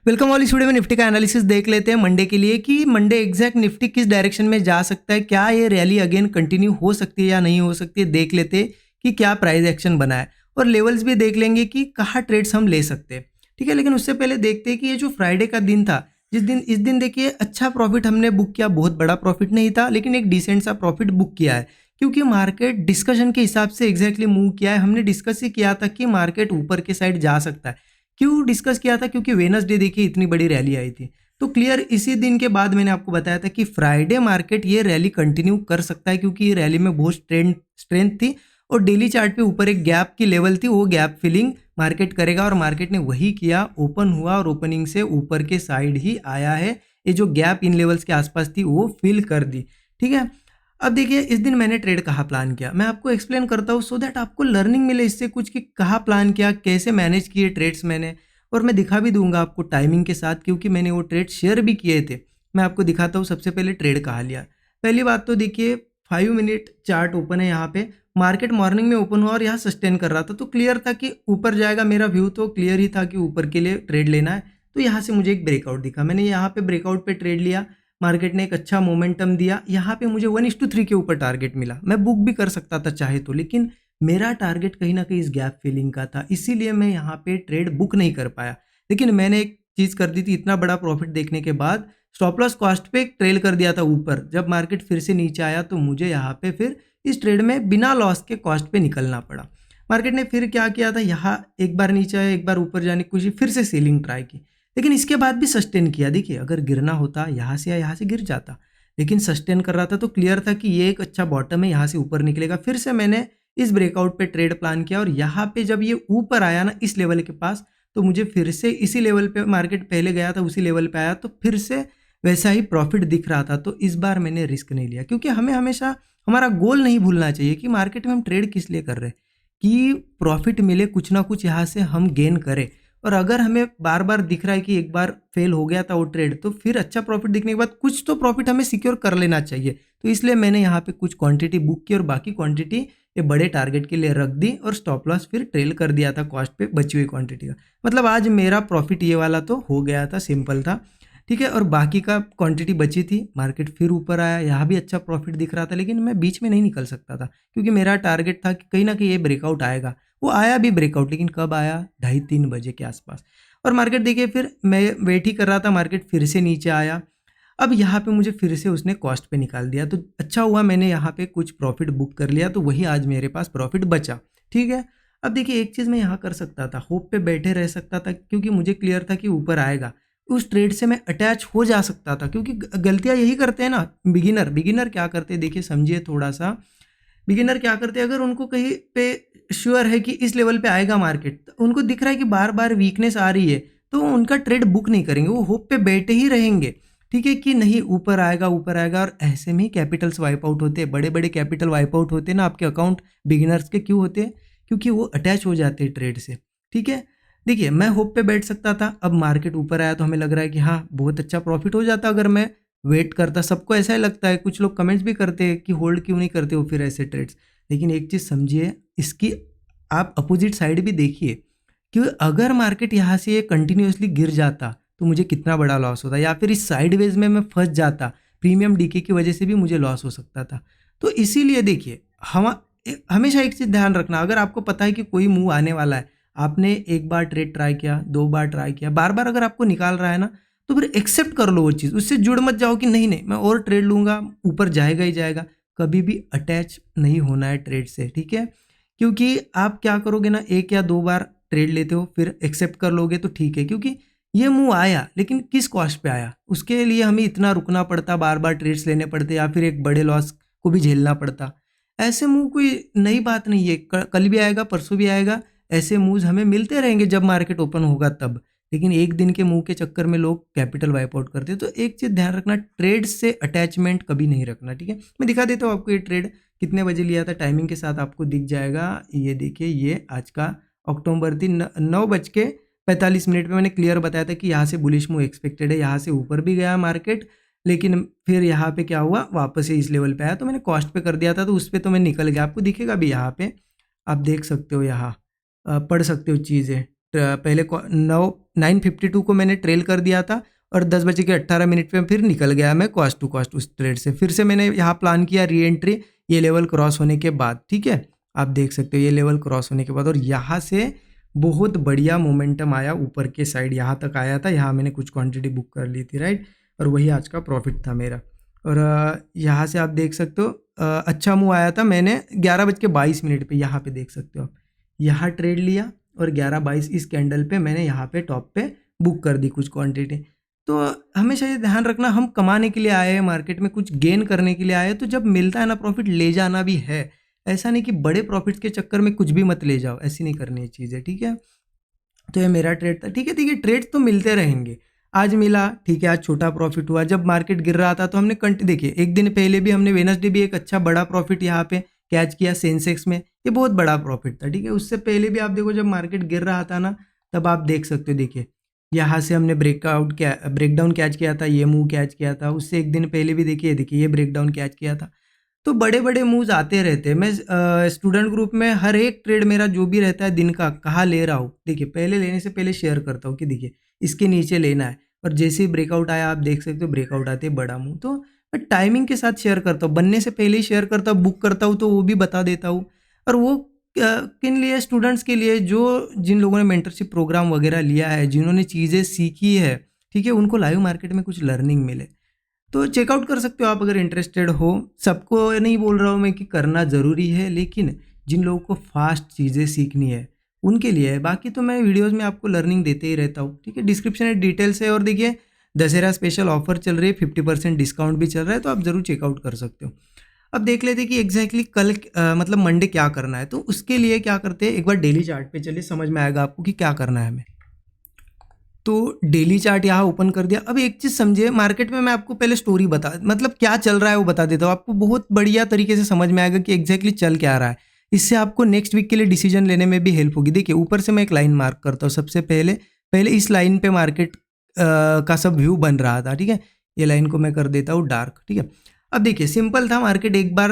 Welcome all. इस video में Nifty का एनालिसिस देख लेते हैं मंडे के लिए कि मंडे एग्जैक्ट निफ्टी किस डायरेक्शन में जा सकता है, क्या ये रैली अगेन कंटिन्यू हो सकती है या नहीं हो सकती है। देख लेते हैं कि क्या प्राइस एक्शन बना है और लेवल्स भी देख लेंगे कि कहाँ ट्रेड्स हम ले सकते हैं। ठीक है, लेकिन उससे पहले देखते हैं कि ये जो फ्राइडे का दिन था, इस दिन देखिए अच्छा प्रॉफिट हमने बुक किया। बहुत बड़ा प्रॉफिट नहीं था लेकिन एक डिसेंट सा प्रॉफिट बुक किया है, क्योंकि मार्केट डिस्कशन के हिसाब से एग्जैक्टली मूव किया है। हमने डिस्कस ही किया था कि मार्केट ऊपर के साइड जा सकता है। क्यों डिस्कस किया था? क्योंकि वेडनेसडे देखिए इतनी बड़ी रैली आई थी, तो क्लियर इसी दिन के बाद मैंने आपको बताया था कि फ्राइडे मार्केट ये रैली कंटिन्यू कर सकता है, क्योंकि ये रैली में बहुत स्ट्रेंथ थी और डेली चार्ट पे ऊपर एक गैप की लेवल थी, वो गैप फिलिंग मार्केट करेगा और मार्केट ने वही किया। ओपन हुआ और ओपनिंग से ऊपर के साइड ही आया है। ये जो गैप इन लेवल्स के आसपास थी वो फिल कर दी। ठीक है, अब देखिए इस दिन मैंने ट्रेड कहाँ प्लान किया, मैं आपको एक्सप्लेन करता हूँ सो दैट आपको लर्निंग मिले इससे कुछ कि कहाँ प्लान किया, कैसे मैनेज किए ट्रेड्स मैंने, और मैं दिखा भी दूंगा आपको टाइमिंग के साथ, क्योंकि मैंने वो ट्रेड शेयर भी किए थे। मैं आपको दिखाता हूँ सबसे पहले ट्रेड कहाँ लिया। पहली बात तो देखिए 5 मिनट चार्ट ओपन है यहाँ पे। मार्केट मॉर्निंग में ओपन हुआ और यहाँ सस्टेन कर रहा था, तो क्लियर था कि ऊपर जाएगा। मेरा व्यू तो क्लियर ही था कि ऊपर के लिए ट्रेड लेना है। तो यहाँ से मुझे एक ब्रेकआउट दिखा, मैंने यहाँ पे ब्रेकआउट पे ट्रेड लिया। मार्केट ने एक अच्छा मोमेंटम दिया, यहाँ पे मुझे 1:3 के ऊपर टारगेट मिला। मैं बुक भी कर सकता था चाहे तो, लेकिन मेरा टारगेट कहीं ना कहीं इस गैप फिलिंग का था, इसीलिए मैं यहाँ पे ट्रेड बुक नहीं कर पाया। लेकिन मैंने एक चीज़ कर दी थी, इतना बड़ा प्रॉफिट देखने के बाद स्टॉप लॉस कॉस्ट पे ट्रेल कर दिया था ऊपर। जब मार्केट फिर से नीचे आया तो मुझे यहाँ पे फिर इस ट्रेड में बिना लॉस के कॉस्ट पे निकलना पड़ा। मार्केट ने फिर क्या किया था, यहाँ एक बार नीचे आया, एक बार ऊपर जाने की कोशिश, फिर से सेलिंग ट्राई की, लेकिन इसके बाद भी सस्टेन किया। देखिए अगर गिरना होता यहाँ से या यहाँ से गिर जाता, लेकिन सस्टेन कर रहा था तो क्लियर था कि ये एक अच्छा बॉटम है, यहाँ से ऊपर निकलेगा। फिर से मैंने इस ब्रेकआउट पे ट्रेड प्लान किया और यहाँ पे जब ये ऊपर आया ना इस लेवल के पास, तो मुझे फिर से इसी लेवल पे, मार्केट पहले गया था उसी लेवल पे आया तो फिर से वैसा ही प्रॉफिट दिख रहा था। तो इस बार मैंने रिस्क नहीं लिया, क्योंकि हमें हमेशा हमारा गोल नहीं भूलना चाहिए कि मार्केट में हम ट्रेड किस लिए कर रहे हैं, कि प्रॉफिट मिले, कुछ ना कुछ यहाँ से हम गेन करें। और अगर हमें बार बार दिख रहा है कि एक बार फेल हो गया था वो ट्रेड, तो फिर अच्छा प्रॉफिट दिखने के बाद कुछ तो प्रॉफिट हमें सिक्योर कर लेना चाहिए। तो इसलिए मैंने यहाँ पे कुछ क्वांटिटी बुक की और बाकी क्वांटिटी ये बड़े टारगेट के लिए रख दी और स्टॉप लॉस फिर ट्रेल कर दिया था कॉस्ट पे बची हुई क्वांटिटी का। मतलब आज मेरा प्रॉफिट ये वाला तो हो गया था, सिंपल था। ठीक है, और बाकी का क्वांटिटी बची थी। मार्केट फिर ऊपर आया, यहाँ भी अच्छा प्रॉफिट दिख रहा था, लेकिन मैं बीच में नहीं निकल सकता था, क्योंकि मेरा टारगेट था कि कहीं ना कहीं ये ब्रेकआउट आएगा। वो आया भी ब्रेकआउट, लेकिन कब आया? 2:30-3 बजे के आसपास। और मार्केट देखिए फिर मैं वेट ही कर रहा था, मार्केट फिर से नीचे आया। अब यहाँ पे मुझे फिर से उसने कॉस्ट पे निकाल दिया, तो अच्छा हुआ मैंने यहाँ पे कुछ प्रॉफिट बुक कर लिया, तो वही आज मेरे पास प्रॉफिट बचा। ठीक है, अब देखिए एक चीज़ मैं यहाँ कर सकता था, होप पे बैठे रह सकता था, क्योंकि मुझे क्लियर था कि ऊपर आएगा। उस ट्रेड से मैं अटैच हो जा सकता था, क्योंकि गलतियाँ यही करते हैं ना बिगिनर क्या करते हैं, देखिए समझिए थोड़ा सा। बिगिनर क्या करते हैं, अगर उनको कहीं पे श्योर है कि इस लेवल पे आएगा मार्केट, तो उनको दिख रहा है कि बार बार वीकनेस आ रही है, तो उनका ट्रेड बुक नहीं करेंगे, वो होप पे बैठे ही रहेंगे। ठीक है, कि नहीं ऊपर आएगा ऊपर आएगा, और ऐसे में ही कैपिटल्स वाइप आउट होते हैं, बड़े बड़े कैपिटल वाइप आउट होते हैं ना आपके अकाउंट बिगिनर्स के। क्यों होते हैं? क्योंकि वो अटैच हो जाते हैं ट्रेड से। ठीक है, देखिए मैं होप पे बैठ सकता था, अब मार्केट ऊपर आया तो हमें लग रहा है कि हाँ बहुत अच्छा प्रॉफिट हो जाता अगर मैं वेट करता। सबको ऐसा ही लगता है, कुछ लोग कमेंट्स भी करते हैं कि होल्ड क्यों नहीं करते हो फिर ऐसे ट्रेड्स। लेकिन एक चीज़ समझिए, इसकी आप अपोजिट साइड भी देखिए कि अगर मार्केट यहाँ से कंटिन्यूसली गिर जाता तो मुझे कितना बड़ा लॉस होता, या फिर इस साइडवेज में मैं फंस जाता, प्रीमियम डीके की वजह से भी मुझे लॉस हो सकता था। तो इसीलिए देखिए हमेशा एक चीज़ ध्यान रखना, अगर आपको पता है कि कोई मूव आने वाला है, आपने एक बार ट्रेड ट्राई किया, 2 बार ट्राई किया, बार बार अगर आपको निकाल रहा है ना, तो फिर एक्सेप्ट कर लो वो चीज़, उससे जुड़ मत जाओ कि नहीं नहीं मैं और ट्रेड लूँगा, ऊपर जाएगा ही जाएगा। कभी भी अटैच नहीं होना है ट्रेड से। ठीक है, क्योंकि आप क्या करोगे ना, 1 या 2 बार ट्रेड लेते हो फिर एक्सेप्ट कर लोगे तो ठीक है, क्योंकि ये मूव आया लेकिन किस कॉस्ट पे आया, उसके लिए हमें इतना रुकना पड़ता, बार बार ट्रेड्स लेने पड़ते, या फिर एक बड़े लॉस को भी झेलना पड़ता। ऐसे मूव कोई नई बात नहीं है, कल भी आएगा परसों भी आएगा, ऐसे मूव्स हमें मिलते रहेंगे जब मार्केट ओपन होगा तब। लेकिन एक दिन के मूव के चक्कर में लोग कैपिटल वाइप आउट करते हैं। तो एक चीज़ ध्यान रखना, ट्रेड से अटैचमेंट कभी नहीं रखना। ठीक है, मैं दिखा देता हूँ आपको ये ट्रेड कितने बजे लिया था, टाइमिंग के साथ आपको दिख जाएगा। ये देखिए, ये आज का अक्टूबर थी, 9:45 पे मैंने क्लियर बताया था कि यहाँ से बुलिश मूव एक्सपेक्टेड है। यहाँ से ऊपर भी गया मार्केट, लेकिन फिर यहाँ पे क्या हुआ, वापस से इस लेवल पे आया, तो मैंने कॉस्ट पे कर दिया था, तो उस पर तो मैं निकल गया। आपको दिखेगा भी यहाँ पे, आप देख सकते हो, यहाँ पढ़ सकते हो चीज़ें। पहले 9:52 को मैंने ट्रेल कर दिया था और 10:18 पे फिर निकल गया मैं कॉस्ट टू कॉस्ट उस ट्रेड से। फिर से मैंने यहाँ प्लान किया री एंट्री ये लेवल क्रॉस होने के बाद, ठीक है, आप देख सकते हो ये लेवल क्रॉस होने के बाद, और यहाँ से बहुत बढ़िया मोमेंटम आया ऊपर के साइड, यहाँ तक आया था, यहाँ मैंने कुछ क्वांटिटी बुक कर ली थी, राइट, और वही आज का प्रॉफिट था मेरा। और यहाँ से आप देख सकते हो अच्छा मूव आया था, मैंने 11:22 पे यहाँ पे देख सकते हो आप, यहाँ ट्रेड लिया और 11:22 इस कैंडल पे मैंने यहाँ पे टॉप पे बुक कर दी कुछ क्वांटिटी। तो हमेशा ये ध्यान रखना, हम कमाने के लिए आए हैं मार्केट में, कुछ गेन करने के लिए आए हैं, तो जब मिलता है ना प्रॉफिट ले जाना भी है। ऐसा नहीं कि बड़े प्रॉफिट्स के चक्कर में कुछ भी मत ले जाओ, ऐसी नहीं करनी है चीज़ें, ठीक है। तो ये मेरा ट्रेड था, ठीक है, ट्रेड तो मिलते रहेंगे। आज मिला, ठीक है, आज छोटा प्रॉफिट हुआ, जब मार्केट गिर रहा था तो हमने देखिए एक दिन पहले भी हमने वेडनेसडे भी एक अच्छा बड़ा प्रॉफिट यहाँ पे कैच किया सेंसेक्स में, ये बहुत बड़ा प्रॉफिट था, ठीक है। उससे पहले भी आप देखो जब मार्केट गिर रहा था ना, तब आप देख सकते हो, देखिए यहाँ से हमने ब्रेकडाउन कैच किया था, ये मूव कैच किया था, उससे एक दिन पहले भी देखिए ये ब्रेकडाउन कैच किया था। तो बड़े बड़े मूव्स आते रहते हैं। मैं स्टूडेंट ग्रुप में हर एक ट्रेड मेरा जो भी रहता है दिन का कहाँ ले रहा हूँ, देखिए पहले लेने से पहले शेयर करता हूँ कि देखिए इसके नीचे लेना है, और जैसे ही ब्रेकआउट आया आप देख सकते हो ब्रेकआउट आते बड़ा मूव, तो मैं टाइमिंग के साथ शेयर करता हूँ, बनने से पहले ही शेयर करता हूँ, बुक करता हूँ तो वो भी बता देता हूँ। और वो किन लिए, स्टूडेंट्स के लिए जो जिन लोगों ने मेंटरशिप प्रोग्राम वगैरह लिया है, जिन्होंने चीज़ें सीखी है, ठीक है, उनको लाइव मार्केट में कुछ लर्निंग मिले, तो चेकआउट कर सकते हो आप अगर इंटरेस्टेड हो। सबको नहीं बोल रहा हूँ मैं कि करना ज़रूरी है, लेकिन जिन लोगों को फास्ट चीज़ें सीखनी है उनके लिए है। बाकी तो मैं वीडियोस में आपको लर्निंग देते ही रहता हूँ, ठीक है। डिस्क्रिप्शन में डिटेल्स है, और देखिए दशहरा स्पेशल ऑफर चल रही है, 50% डिस्काउंट भी चल रहा है, तो आप ज़रूर चेकआउट कर सकते हो। अब देख लेते हैं कि एग्जैक्टली कल मतलब मंडे क्या करना है। तो उसके लिए क्या करते हैं, एक बार डेली चार्ट पे चलिए, समझ में आएगा आपको कि क्या करना है हमें। तो डेली चार्ट यहाँ ओपन कर दिया। अब एक चीज़ समझिए, मार्केट में मैं आपको पहले स्टोरी मतलब क्या चल रहा है वो बता देता हूँ, आपको बहुत बढ़िया तरीके से समझ में आएगा कि एग्जैक्टली चल क्या रहा है। इससे आपको नेक्स्ट वीक के लिए डिसीजन लेने में भी हेल्प होगी। देखिए ऊपर से मैं एक लाइन मार्क करता हूँ, सबसे पहले इस लाइन पे मार्केट का सब व्यू बन रहा था, ठीक है। ये लाइन को मैं कर देता हूँ डार्क, ठीक है। अब देखिए सिंपल था, मार्केट एक बार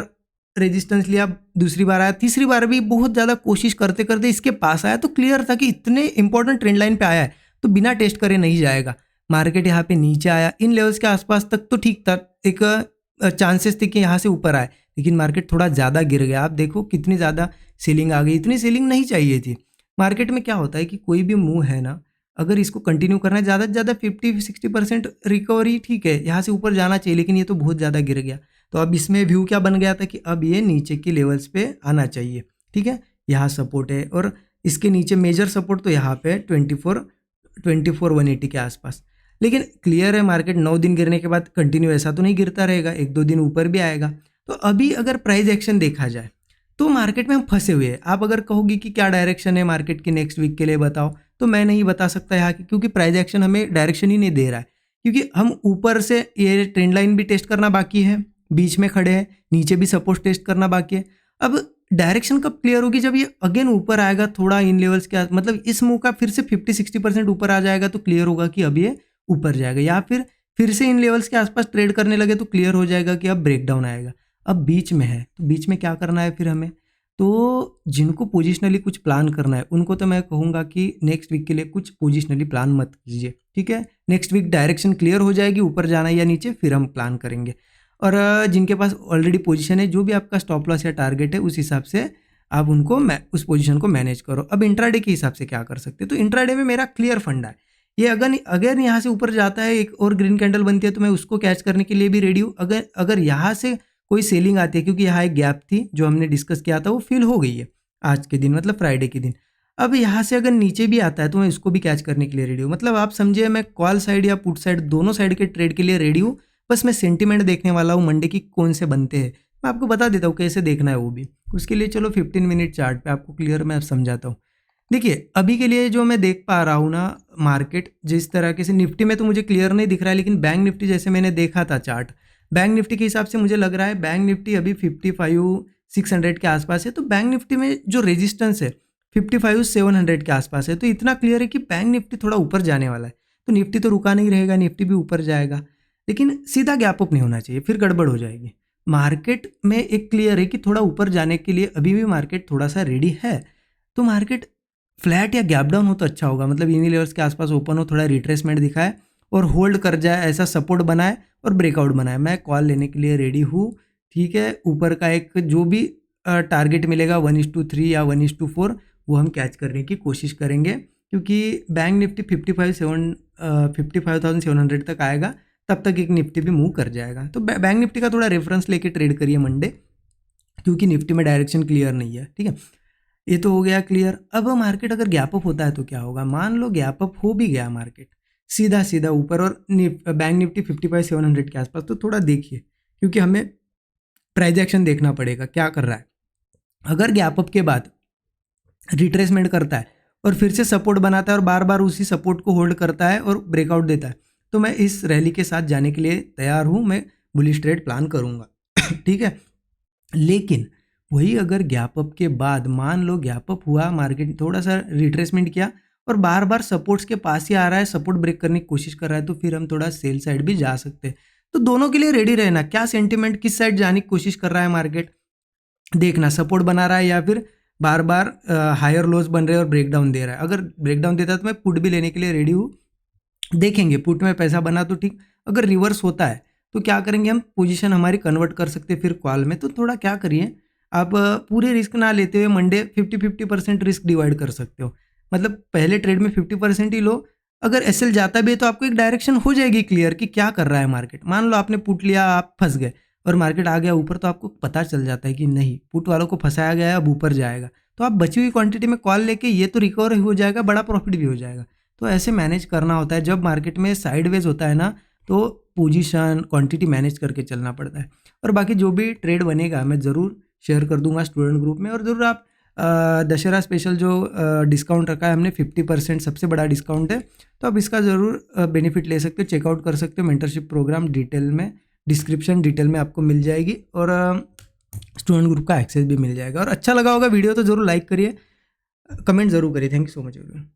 रेजिस्टेंस लिया, दूसरी बार आया, तीसरी बार भी बहुत ज़्यादा कोशिश करते करते इसके पास आया, तो क्लियर था कि इतने इंपॉर्टेंट ट्रेंड लाइन पे आया है तो बिना टेस्ट करे नहीं जाएगा। मार्केट यहाँ पे नीचे आया, इन लेवल्स के आसपास तक तो ठीक था, एक चांसेस थे कि यहाँ से ऊपर आए, लेकिन मार्केट थोड़ा ज़्यादा गिर गया। आप देखो कितनी ज़्यादा सेलिंग आ गई, इतनी सेलिंग नहीं चाहिए थी। मार्केट में क्या होता है कि कोई भी मूव है ना, अगर इसको कंटिन्यू करना है ज़्यादा से ज़्यादा 50-60% रिकवरी, ठीक है, यहाँ से ऊपर जाना चाहिए, लेकिन ये तो बहुत ज़्यादा गिर गया। तो अब इसमें व्यू क्या बन गया था कि अब ये नीचे की लेवल्स पे आना चाहिए, ठीक है। यहाँ सपोर्ट है, और इसके नीचे मेजर सपोर्ट तो यहाँ पे 24,180 के आसपास। लेकिन क्लियर है मार्केट 9 दिन गिरने के बाद कंटिन्यू ऐसा तो नहीं गिरता रहेगा, 1-2 दिन ऊपर भी आएगा। तो अभी अगर प्राइस एक्शन देखा जाए तो मार्केट में हम फंसे हुए हैं। आप अगर कहोगे कि क्या डायरेक्शन है मार्केट की नेक्स्ट वीक के लिए बताओ, तो मैं नहीं बता सकता यहाँ की, क्योंकि प्राइस एक्शन हमें डायरेक्शन ही नहीं दे रहा है। क्योंकि हम ऊपर से ये ट्रेंड लाइन भी टेस्ट करना बाकी है, बीच में खड़े हैं, नीचे भी सपोर्ट टेस्ट करना बाकी है। अब डायरेक्शन कब क्लियर होगी, जब ये अगेन ऊपर आएगा थोड़ा इन लेवल्स के, मतलब इस मूव का फिर से 50-60% ऊपर आ जाएगा, तो क्लियर होगा कि अब ये ऊपर जाएगा। या फिर से इन लेवल्स के आसपास ट्रेड करने लगे तो क्लियर हो जाएगा कि अब ब्रेकडाउन आएगा। अब बीच में है, तो बीच में क्या करना है फिर हमें, तो जिनको पोजिशनली कुछ प्लान करना है उनको तो मैं कहूँगा कि नेक्स्ट वीक के लिए कुछ पोजिशनली प्लान मत कीजिए, ठीक है। नेक्स्ट वीक डायरेक्शन क्लियर हो जाएगी, ऊपर जाना या नीचे, फिर हम प्लान करेंगे। और जिनके पास ऑलरेडी पोजीशन है, जो भी आपका स्टॉप लॉस या टारगेट है, उस हिसाब से आप उनको उस पोजीशन को मैनेज करो। अब इंट्राडे के हिसाब से क्या कर सकते हैं, तो इंट्राडे में मेरा क्लियर फंडा है। ये अगर यहाँ से ऊपर जाता है, एक और ग्रीन कैंडल बनती है, तो मैं उसको कैच करने के लिए भी रेडी हूँ। अगर यहाँ से कोई सेलिंग आती है, क्योंकि यहाँ एक गैप थी जो हमने डिस्कस किया था, वो फिल हो गई है आज के दिन, मतलब फ्राइडे के दिन। अब यहाँ से अगर नीचे भी आता है तो मैं इसको भी कैच करने के लिए रेडी हूँ। मतलब आप समझिए मैं कॉल साइड या पुट साइड दोनों साइड के ट्रेड के लिए रेडी हूँ। बस मैं सेंटीमेंट देखने वाला हूँ मंडे की कौन से बनते हैं, मैं आपको बता देता हूँ कैसे देखना है वो भी। उसके लिए चलो 15 मिनट चार्ट पे आपको क्लियर मैं समझाता हूँ। देखिए अभी के लिए जो मैं देख पा रहा हूँ ना, मार्केट जिस तरह से, निफ्टी में तो मुझे क्लियर नहीं दिख रहा है, लेकिन बैंक निफ्टी जैसे मैंने देखा था चार्ट, बैंक निफ्टी के हिसाब से मुझे लग रहा है बैंक निफ्टी अभी 55,600 के आसपास है। तो बैंक निफ्टी में जो रेजिस्टेंस है 55,700 के आसपास है। तो इतना क्लियर है कि बैंक निफ्टी थोड़ा ऊपर जाने वाला है। तो निफ्टी तो रुका नहीं रहेगा, निफ्टी भी ऊपर जाएगा, लेकिन सीधा गैप अप नहीं होना चाहिए, फिर गड़बड़ हो जाएगी। मार्केट में एक क्लियर है कि थोड़ा ऊपर जाने के लिए अभी भी मार्केट थोड़ा सा रेडी है। तो मार्केट फ्लैट या गैप डाउन हो तो अच्छा होगा, मतलब इन्हीं लेवल्स के आसपास ओपन हो, थोड़ा रिट्रेसमेंट दिखाए और होल्ड कर जाए, ऐसा सपोर्ट बनाए और ब्रेकआउट बनाए। मैं कॉल लेने के लिए रेडी हूँ। ठीक है, ऊपर का एक जो भी टारगेट मिलेगा 1:3 या 1:4 वो हम कैच करने की कोशिश करेंगे, क्योंकि बैंक निफ्टी 55,700 तक आएगा, तब तक एक निफ्टी भी मूव कर जाएगा। तो बैंक निफ्टी का थोड़ा रेफरेंस लेके ट्रेड करिए मंडे, क्योंकि निफ्टी में डायरेक्शन क्लियर नहीं है। ठीक है, ये तो हो गया क्लियर। अब मार्केट अगर गैप अप होता है तो क्या होगा? मान लो गैप अप हो भी गया मार्केट सीधा सीधा ऊपर और बैंक निफ्टी 55,700 के आसपास, तो थोड़ा देखिए, क्योंकि हमें प्राइस एक्शन देखना पड़ेगा क्या कर रहा है। अगर गैप अप के बाद रिट्रेसमेंट करता है और फिर से सपोर्ट बनाता है और बार बार उसी सपोर्ट को होल्ड करता है और ब्रेकआउट देता है, तो मैं इस रैली के साथ जाने के लिए तैयार हूँ, मैं बुलिश ट्रेड प्लान करूँगा। ठीक है, लेकिन वही अगर गैप अप के बाद मान लो गैप अप हुआ, मार्केट थोड़ा सा रिट्रेसमेंट किया और बार बार सपोर्ट्स के पास ही आ रहा है, सपोर्ट ब्रेक करने की कोशिश कर रहा है, तो फिर हम थोड़ा सेल साइड भी जा सकते हैं। तो दोनों के लिए रेडी रहना, क्या सेंटिमेंट किस साइड जाने की कोशिश कर रहा है मार्केट, देखना सपोर्ट बना रहा है या फिर बार बार हायर लोज बन रहे हैं और ब्रेकडाउन दे रहा है। अगर ब्रेकडाउन देता है तो मैं पुट भी लेने के लिए रेडी हूँ, देखेंगे पुट में पैसा बना तो ठीक, अगर रिवर्स होता है तो क्या करेंगे, हम पोजीशन हमारी कन्वर्ट कर सकते हैं फिर कॉल में। तो थोड़ा क्या करिए आप, पूरे रिस्क ना लेते हुए मंडे 50-50% रिस्क डिवाइड कर सकते हो, मतलब पहले ट्रेड में 50% ही लो, अगर एसएल जाता भी है तो आपको एक डायरेक्शन हो जाएगी क्लियर कि क्या कर रहा है मार्केट। मान लो आपने पुट लिया, आप फंस गए और मार्केट आ गया ऊपर, तो आपको पता चल जाता है कि नहीं, पुट वालों को फंसाया गया है, अब ऊपर जाएगा, तो आप बची हुई क्वांटिटी में कॉल लेके ये तो रिकवर हो जाएगा, बड़ा प्रॉफिट भी हो जाएगा। तो ऐसे मैनेज करना होता है, जब मार्केट में साइडवेज होता है ना, तो पोजीशन क्वांटिटी मैनेज करके चलना पड़ता है। और बाकी जो भी ट्रेड बनेगा मैं ज़रूर शेयर कर दूंगा स्टूडेंट ग्रुप में, और ज़रूर आप दशहरा स्पेशल जो डिस्काउंट रखा है हमने 50%, सबसे बड़ा डिस्काउंट है, तो आप इसका ज़रूर बेनिफिट ले सकते हो, चेकआउट कर सकते हो। मेंटरशिप प्रोग्राम डिटेल में डिस्क्रिप्शन डिटेल में आपको मिल जाएगी, और स्टूडेंट ग्रुप का एक्सेस भी मिल जाएगा। और अच्छा लगा होगा वीडियो तो ज़रूर लाइक करिए, कमेंट ज़रूर करिए। Thank you so much everyone.